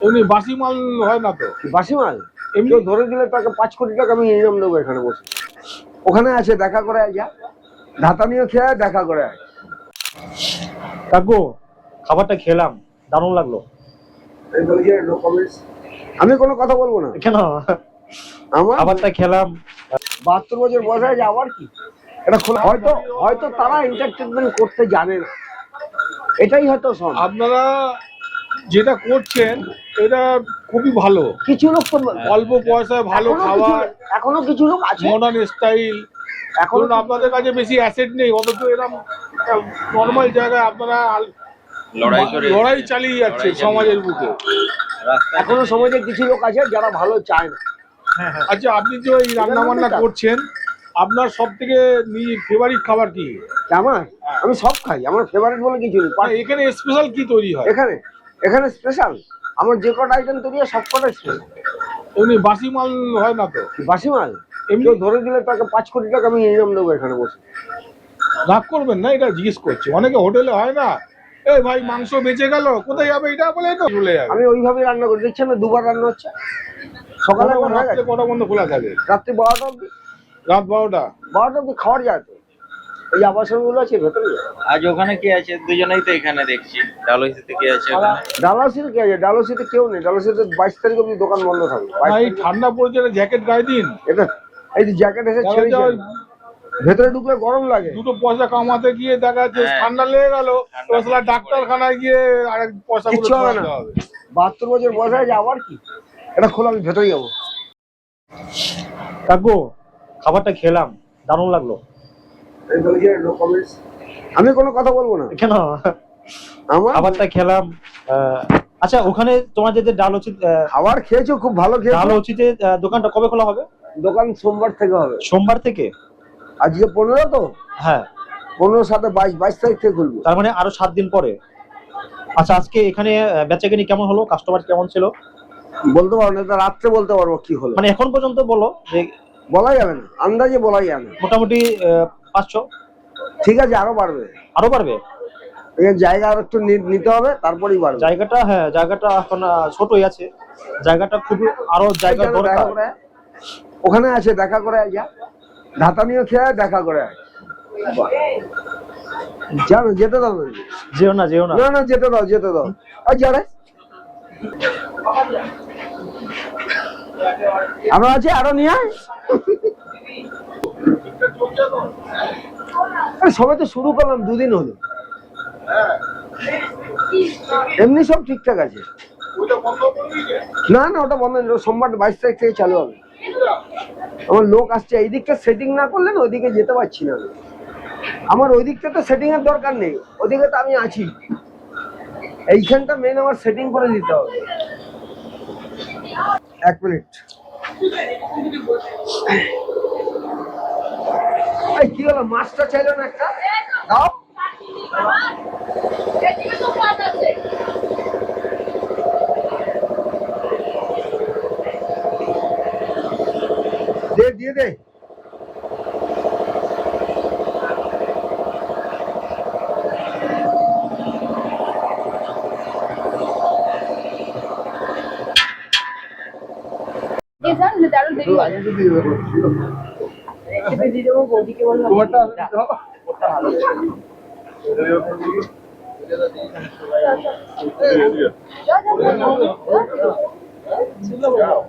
এমনি বাসি মাল হয় না তো। বাসি মাল এমনি কেউ ধরে দিলে তাকে 5 কোটি টাকা আমি ইনাম দেবো এখানে বসে। ওখানে আছে, দেখা করে আয়, যা ধাতা নিয়ে খেয়ে দেখা করে আয়। কাকু খাবারটা খেলাম, দারুণ লাগলো। আমি কোনো কথা বলবো না। কেন? আমার খাবারটা খেলাম। 72 বছর বয়স হয়েছে, আবার কি এটা খোলা? হয়তো হয়তো তারা এন্টারটেনমেন্ট করতে জানে না, এটাই হয়তো সব। আপনারা যেটা করছেন এটা খুবই ভালো। কিছু লোক তো অল্প পয়সায় ভালো খাবার, এখনো কিছু লোক আছে মডার্ন স্টাইল। এখন আপনাদের কাছে বেশি অ্যাসেট নেই, অথচ এরকম নর্মাল জায়গায় আপনারা লড়াই চালিয়ে যাচ্ছে সমাজের বুকে। এখনো সমাজে কিছু লোক আছে যারা ভালো চায় না। আচ্ছা, আপনি যে এই রান্না বান্না করছেন, আপনার সব থেকে ফেভারিট খাবার কি? আমার আমি সব খাই, আমার ফেভারিট বলে কিছু নেই। এখানে স্পেশাল কি তৈরি হয়? এখানে স্পেশাল আমার যে কটা আইটেম তৈরি হয় সব কটা স্পেশাল। এমনি বাসি মাল হয় না তো। বাসি মাল এমনি কেউ ধরে দিলে তাকে 5 কোটি টাকা আমি ইনাম দেবো এখানে বসে। রাগ করবেন না, এটা জিজ্ঞেস করছি। অনেকে হোটেলে হয় না, এই ভাই মাংস বেঁচে গেল, কোথায় যাবে এটা বলে তো চলে যাবে। আমি ওইভাবেই রান্না করি, দেখছেন না দুবার রান্না হচ্ছে। সকালে রাত্রে কটা বন্ধ খোলা থাকে? রাত্রি 12টা অব্দি। রাত 12টা? 12টা অব্দি খাওয়ার যায় তো। এই আবাসন গুলো আছে ভেতরে। আজ ওখানে কে আছে? দুজনেই তো এখানে দেখছি। ডালহৌসিতে কে আছে ওখানে? ডালহৌসিতে কে আছে? ডালহৌসিতে কেউ নেই। ডালহৌসিতে 22 তারিখ অব্দি দোকান বন্ধ থাকবে। এই ঠান্ডা পড়েছে, জ্যাকেট গায়ে দিন। এটা এই যে জ্যাকেট এসে ছেড়ে ভেতরে ঢুকলে গরম লাগে। দুটো পয়সা কামাতে গিয়ে দেখা যাচ্ছে ঠান্ডা লেগে গেল, ডাক্তারখানায় গিয়ে আরেক পয়সা কিচ্ছু হবে না। 72 বছর বয়স হয়েছে, আবার কি এটা খোলা? আমি ভেতরে যাবো। কাকু খাবারটা খেলাম, দারুণ লাগলো। আমি কোনো কথা বলবো না। কেন? আমার খাবারটা খেলাম। আচ্ছা, ওখানে তোমার যে ডালহৌসি, খাবার খেয়েছো, খুব ভালো খেয়েছো। ডালহৌসিতে দোকানটা কবে খোলা হবে? দোকান সোমবার থেকে হবে। সোমবার থেকে? আজকে 15 তো। হ্যাঁ, 15 সাথে 22 তারিখ থেকে খুলবো। তার মানে আরো 7 দিন পরে। আচ্ছা, আজকে এখানে বেচাকেনি কেমন হলো? কাস্টমার কেমন ছিল? বলতে পারবো না, এটা রাত্রে বলতে পারবো কি হলো। মানে এখন পর্যন্ত বলো যে বলা যাবে না, আন্দাজে বলা যাবে না। মোটামুটি 500। ঠিক আছে, আরো বাড়বে। আরো বাড়বে? জায়গা আর একটু নিতে হবে, তারপরেই বাড়বে। জায়গাটা, হ্যাঁ জায়গাটা এখন ছোটই আছে। জায়গাটা খুব আরো জায়গা দরকার। ওখানে আছে, দেখা করে আয়, যা ধাতা নিয়ে খেয়ে দেখা করে আয়। জানো যেতে দাও না। যেও না, যেও না। না না, যেতে দাও, যেতে দাও। আর যারে আমরা আছি, আরো নিয়ে আয়। সবাই তো শুরু করলাম, 2 দিন হলো। এমনি সব ঠিকঠাক আছে। না না, ওটা বন্ধ। সোমবার 22 তারিখ থেকে চালু হবে। আমার লোক আসছে, এই দিকটা সেটিং না করলে না ওইদিকে যেতে পারছি না। আমার ওই দিকটা তো সেটিং এর দরকার নেই, ওদিকে তো আমি আছি। এইখানটা মেন আমার সেটিং করে দিতে হবে। 1 মিনিট। কি হলো? মাছটা চাইলো না একটা? দাও। দিয়ে দে।